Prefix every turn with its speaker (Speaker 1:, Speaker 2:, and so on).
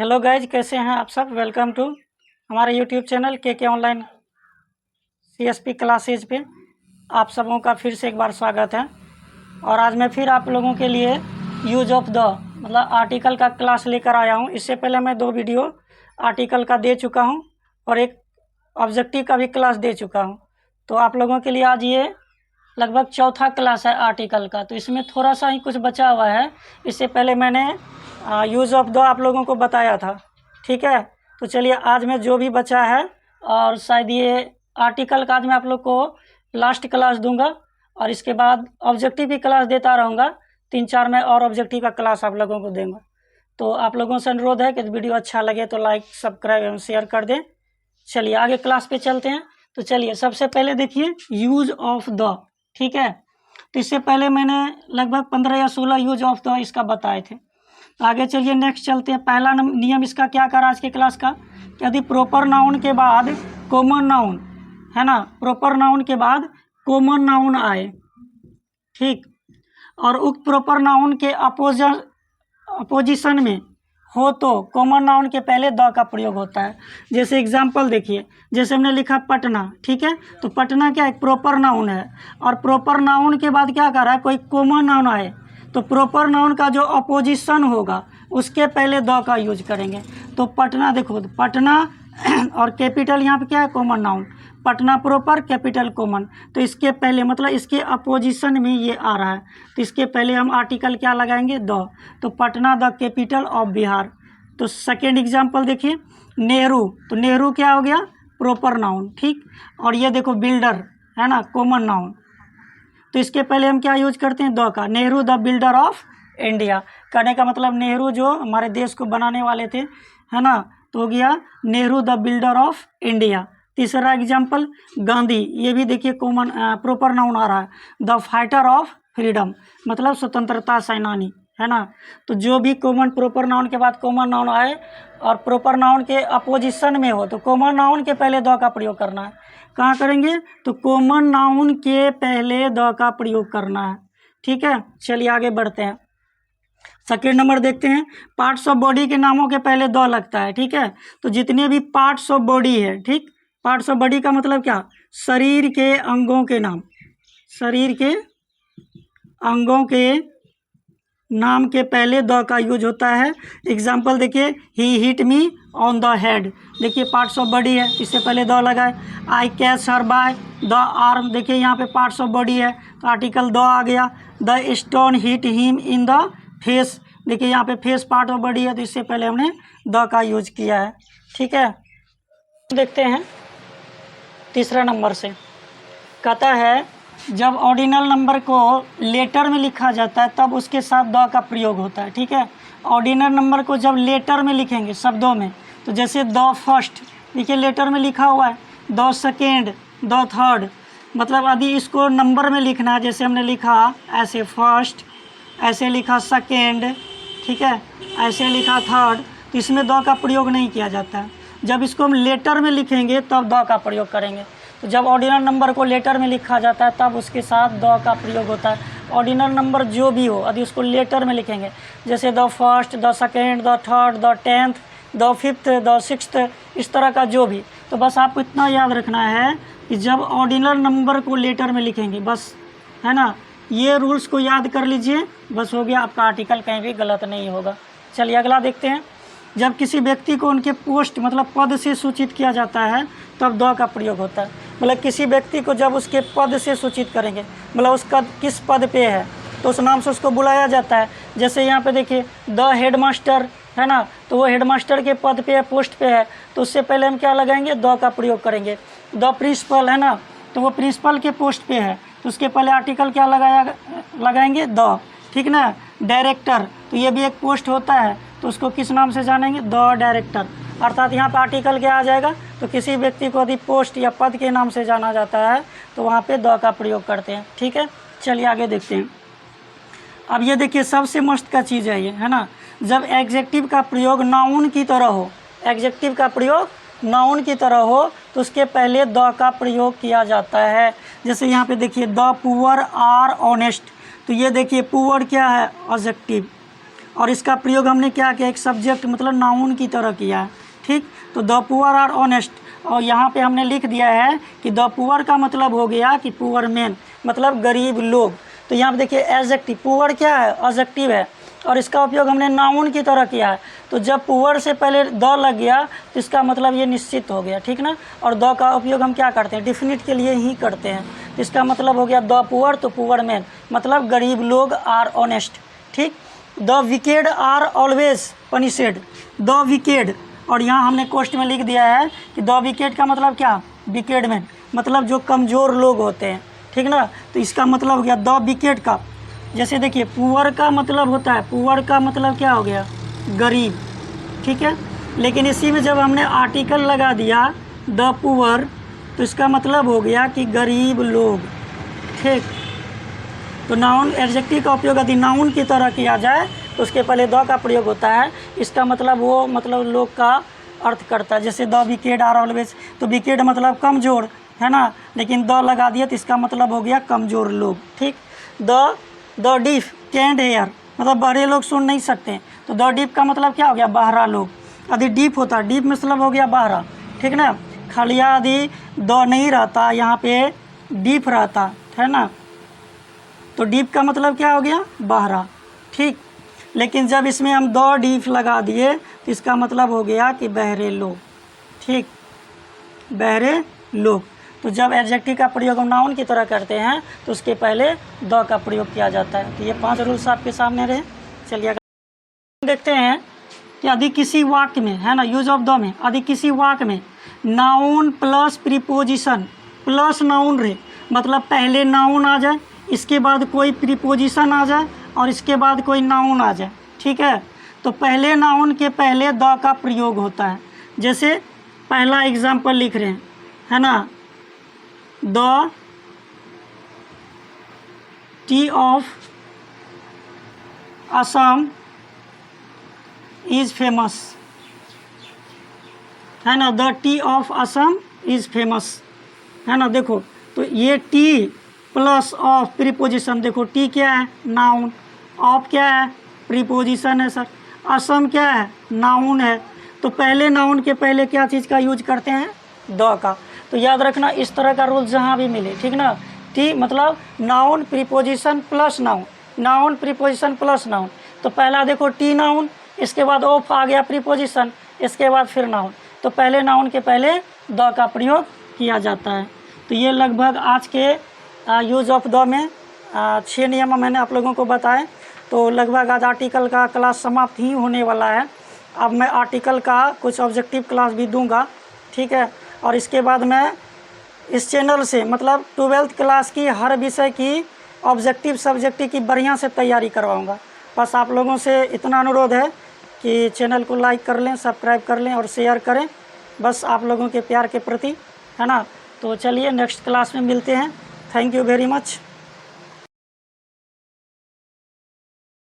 Speaker 1: Hello guys, कैसे हैं आप सब। वेलकम टू हमारे यूट्यूब चैनल के ऑनलाइन सीएसपी क्लासेज पे आप सबों का फिर से एक बार स्वागत है। और आज मैं फिर आप लोगों के लिए यूज ऑफ द मतलब आर्टिकल का क्लास लेकर आया हूं। इससे पहले मैं 2 वीडियो आर्टिकल का दे चुका हूं और एक ऑब्जेक्टिव का भी क्लास दे चुका हूं। तो आप लोगों के लिए आज ये लगभग चौथा क्लास है आर्टिकल का। तो इसमें थोड़ा सा ही कुछ बचा हुआ है। इससे पहले मैंने यूज़ ऑफ द आप लोगों को बताया था, ठीक है। तो चलिए आज मैं जो भी बचा है और शायद ये आर्टिकल का आज मैं आप लोग को लास्ट क्लास दूंगा और इसके बाद ऑब्जेक्टिव की क्लास देता रहूँगा। 3-4 में और ऑब्जेक्टिव का क्लास आप लोगों को दूंगा। तो आप लोगों से अनुरोध है कि वीडियो अच्छा लगे तो लाइक सब्सक्राइब एवं शेयर कर दें। चलिए आगे क्लास पे चलते हैं। तो चलिए सबसे पहले देखिए यूज ऑफ द, ठीक है। तो इससे पहले मैंने लगभग 15 या 16 यूज ऑफ द इसका बताए थे। तो आगे चलिए नेक्स्ट चलते हैं। पहला नियम इसका क्या करा आज के क्लास का, यदि प्रॉपर नाउन के बाद कॉमन नाउन है ना, प्रॉपर नाउन के बाद कॉमन नाउन आए, ठीक, और उक्त प्रॉपर नाउन के अपोजिशन में हो तो कॉमन नाउन के पहले द का प्रयोग होता है। जैसे एग्जांपल देखिए, जैसे हमने लिखा पटना, ठीक है। तो पटना क्या एक प्रॉपर नाउन है और प्रॉपर नाउन के बाद क्या कर रहा है, कोई कॉमन नाउन आए तो प्रॉपर नाउन का जो अपोजिशन होगा उसके पहले द का यूज करेंगे। तो पटना देखो, पटना और कैपिटल यहाँ पे क्या है, common noun, Patna proper capital common. तो इसके पहले मतलब इसके अपोजिशन में ये आ रहा है तो इसके पहले हम आर्टिकल क्या लगाएंगे, द। तो Patna the capital of Bihar. तो सेकेंड एग्जाम्पल देखिए, नेहरू। तो नेहरू क्या हो गया, प्रॉपर नाउन, ठीक। और ये देखो बिल्डर है ना, कॉमन नाउन। तो इसके पहले हम क्या यूज करते हैं, द का। Nehru the builder of India, कहने का मतलब नेहरू जो हमारे देश को बनाने वाले थे, है ना। तो हो गया Nehru the builder of India. तीसरा एग्जाम्पल गांधी, ये भी देखिए कॉमन प्रॉपर नाउन आ रहा है, द फाइटर ऑफ फ्रीडम, मतलब स्वतंत्रता सेनानी, है ना। तो जो भी कॉमन प्रॉपर नाउन के बाद कॉमन नाउन आए और प्रॉपर नाउन के अपोजिशन में हो तो कॉमन नाउन के पहले द का प्रयोग करना है। कहाँ करेंगे, तो कॉमन नाउन के पहले द का प्रयोग करना है, ठीक है। चलिए आगे बढ़ते हैं। सेकेंड नंबर देखते हैं, पार्ट्स ऑफ बॉडी के नामों के पहले द लगता है, ठीक है। तो जितने भी पार्ट्स ऑफ बॉडी है, ठीक, पार्ट्स ऑफ बॉडी का मतलब क्या, शरीर के अंगों के नाम, शरीर के अंगों के नाम के पहले द का यूज होता है। एग्जाम्पल देखिए, he hit me on the head, देखिए पार्ट्स ऑफ बॉडी है, इससे पहले द लगा है। I catch her by the arm, देखिए यहाँ पे पार्ट्स ऑफ बॉडी है तो आर्टिकल द आ गया। The stone hit him in the face, देखिए यहाँ पे फेस पार्ट ऑफ बॉडी है तो इससे पहले हमने द का यूज किया है, ठीक है। देखते हैं तीसरा नंबर से, कहता है जब ऑर्डिनल नंबर को लेटर में लिखा जाता है तब उसके साथ द का प्रयोग होता है, ठीक है। ऑर्डिनल नंबर को जब लेटर में लिखेंगे शब्दों में, तो जैसे द फर्स्ट, देखिए लेटर में लिखा हुआ है, द सेकेंड, द थर्ड, मतलब यदि इसको नंबर में लिखना है, जैसे हमने लिखा ऐसे फर्स्ट, ऐसे लिखा सेकेंड, ठीक है, ऐसे लिखा थर्ड, तो इसमें द का प्रयोग नहीं किया जाता है। जब इसको हम लेटर में लिखेंगे तब द का प्रयोग करेंगे। तो जब ऑर्डिनल नंबर को लेटर में लिखा जाता है तब उसके साथ द का प्रयोग होता है। ऑर्डिनल नंबर जो भी हो यदि उसको लेटर में लिखेंगे, जैसे the first, the second, the third, the 10th, the 5th, the 6th, इस तरह का जो भी, तो बस आपको इतना याद रखना है कि जब ऑर्डिनल नंबर को लेटर में लिखेंगे, बस, है ना, ये रूल्स को याद कर लीजिए, बस हो गया, आपका आर्टिकल कहीं भी गलत नहीं होगा। चलिए अगला देखते हैं। जब किसी व्यक्ति को उनके पोस्ट मतलब पद से सूचित किया जाता है तब द का प्रयोग होता है। मतलब किसी व्यक्ति को जब उसके पद से सूचित करेंगे, मतलब उसका किस पद पे है तो उस नाम से उसको बुलाया जाता है। जैसे यहाँ पे देखिए द हेडमास्टर, है ना, तो वो हेडमास्टर के पद पे है, पोस्ट पे है, तो उससे पहले हम क्या लगाएंगे, द का प्रयोग करेंगे। द प्रिंसिपल, है ना, तो वो प्रिंसिपल के पोस्ट पे है तो उसके पहले आर्टिकल क्या लगाएंगे, द, ठीक ना। डायरेक्टर, तो ये भी एक पोस्ट होता है तो उसको किस नाम से जानेंगे, द डायरेक्टर, अर्थात यहाँ पर आर्टिकल क्या आ जाएगा, तो किसी व्यक्ति को यदि पोस्ट या पद के नाम से जाना जाता है तो वहाँ पे द का प्रयोग करते हैं, ठीक है। चलिए आगे देखते हैं। अब ये देखिए सबसे मस्त का चीज़ है ये, है ना, जब एडजेक्टिव का प्रयोग नाउन की तरह हो, एडजेक्टिव का प्रयोग नाउन की तरह हो तो उसके पहले द का प्रयोग किया जाता है। जैसे यहाँ पे देखिए द पुअर आर ऑनेस्ट, तो ये देखिए पुअर क्या है, एडजेक्टिव, और इसका प्रयोग हमने क्या किया, एक सब्जेक्ट मतलब नाउन की तरह किया है, ठीक। तो द पुअर आर ऑनेस्ट, और यहाँ पे हमने लिख दिया है कि द पुअर का मतलब हो गया कि पुअर मैन, मतलब गरीब लोग। तो यहाँ पे देखिए एडजेक्टिव, पुअर क्या है, एडजेक्टिव है, और इसका उपयोग हमने नाउन की तरह किया है। तो जब पुअर से पहले द लग गया तो इसका मतलब ये निश्चित हो गया, ठीक ना। और द का उपयोग हम क्या करते हैं, डिफिनिट के लिए ही करते हैं। तो इसका मतलब हो गया द पुअर, तो पुअर मैन मतलब गरीब लोग आर ऑनेस्ट, ठीक। The wicked are always punished, the wicked, और यहाँ हमने कोष्ट में लिख दिया है कि द विकेड का मतलब क्या, विकेड मैन मतलब जो कमज़ोर लोग होते हैं, ठीक ना। तो इसका मतलब हो गया द विकेड का, जैसे देखिए पुअर का मतलब होता है, पुअर का मतलब क्या हो गया, गरीब, ठीक है। लेकिन इसी में जब हमने आर्टिकल लगा दिया द पुअर, तो इसका मतलब हो गया कि गरीब लोग, ठीक। तो नाउन एडजेक्टिव का उपयोग यदि नाउन की तरह किया जाए तो उसके पहले द का प्रयोग होता है। इसका मतलब वो मतलब लोग का अर्थ करता है। जैसे द विकेड आर ऑलवेज, तो विकेड मतलब कमज़ोर है ना, लेकिन द लगा दिया तो इसका मतलब हो गया कमज़ोर लोग, ठीक। द डीफ कैंड हेयर मतलब बहरे लोग सुन नहीं सकते, तो द डीफ का मतलब क्या हो गया, बहरा लोग। यदि डीप होता, डीप मतलब हो गया बहरा, ठीक ना। खलिया यदि द नहीं रहता, यहाँ पे डीप रहता है ना, तो डीप का मतलब क्या हो गया, बहरा, ठीक। लेकिन जब इसमें हम द डीप लगा दिए तो इसका मतलब हो गया कि बहरे लोग, ठीक, बहरे लोग। तो जब एडजेक्टिव का प्रयोग हम नाउन की तरह करते हैं तो उसके पहले द का प्रयोग किया जाता है। तो ये 5 रूल्स आपके सामने रहे। चलिए देखते हैं कि यदि किसी वाक्य में है ना, यूज ऑफ द में, यदि किसी वाक्य में noun plus preposition plus noun रहे, मतलब पहले नाउन आ जाए, इसके बाद कोई प्रीपोजिशन आ जाए और इसके बाद कोई नाउन आ जाए, ठीक है। तो पहले नाउन के पहले द का प्रयोग होता है। जैसे पहला एग्जाम्पल लिख रहे हैं, है ना, the T of Assam is famous, है ना, the T of Assam is famous, है ना। देखो तो ये टी प्लस ऑफ प्रीपोजिशन, देखो टी क्या है, नाउन, ऑफ क्या है, प्रीपोजिशन है सर, असम क्या है, नाउन है। तो पहले नाउन के पहले क्या चीज़ का यूज करते हैं, द का। तो याद रखना इस तरह का रूल जहाँ भी मिले, ठीक ना। टी मतलब noun preposition plus noun, noun preposition plus noun. तो पहला देखो टी नाउन, इसके बाद ऑफ आ गया प्रीपोजिशन, इसके बाद फिर नाउन। तो पहले नाउन के पहले द का प्रयोग किया जाता है। तो ये लगभग आज के यूज ऑफ द में 6 नियम मैंने आप लोगों को बताए। तो लगभग आज आर्टिकल का क्लास समाप्त ही होने वाला है। अब मैं आर्टिकल का कुछ ऑब्जेक्टिव क्लास भी दूंगा, ठीक है। और इसके बाद मैं इस चैनल से मतलब 12th क्लास की हर विषय की ऑब्जेक्टिव सब्जेक्टिव की बढ़िया से तैयारी करवाऊंगा। बस आप लोगों से इतना अनुरोध है कि चैनल को लाइक कर लें, सब्सक्राइब कर लें और शेयर करें, बस आप लोगों के प्यार के प्रति, है ना। तो चलिए नेक्स्ट क्लास में मिलते हैं। Thank you very much.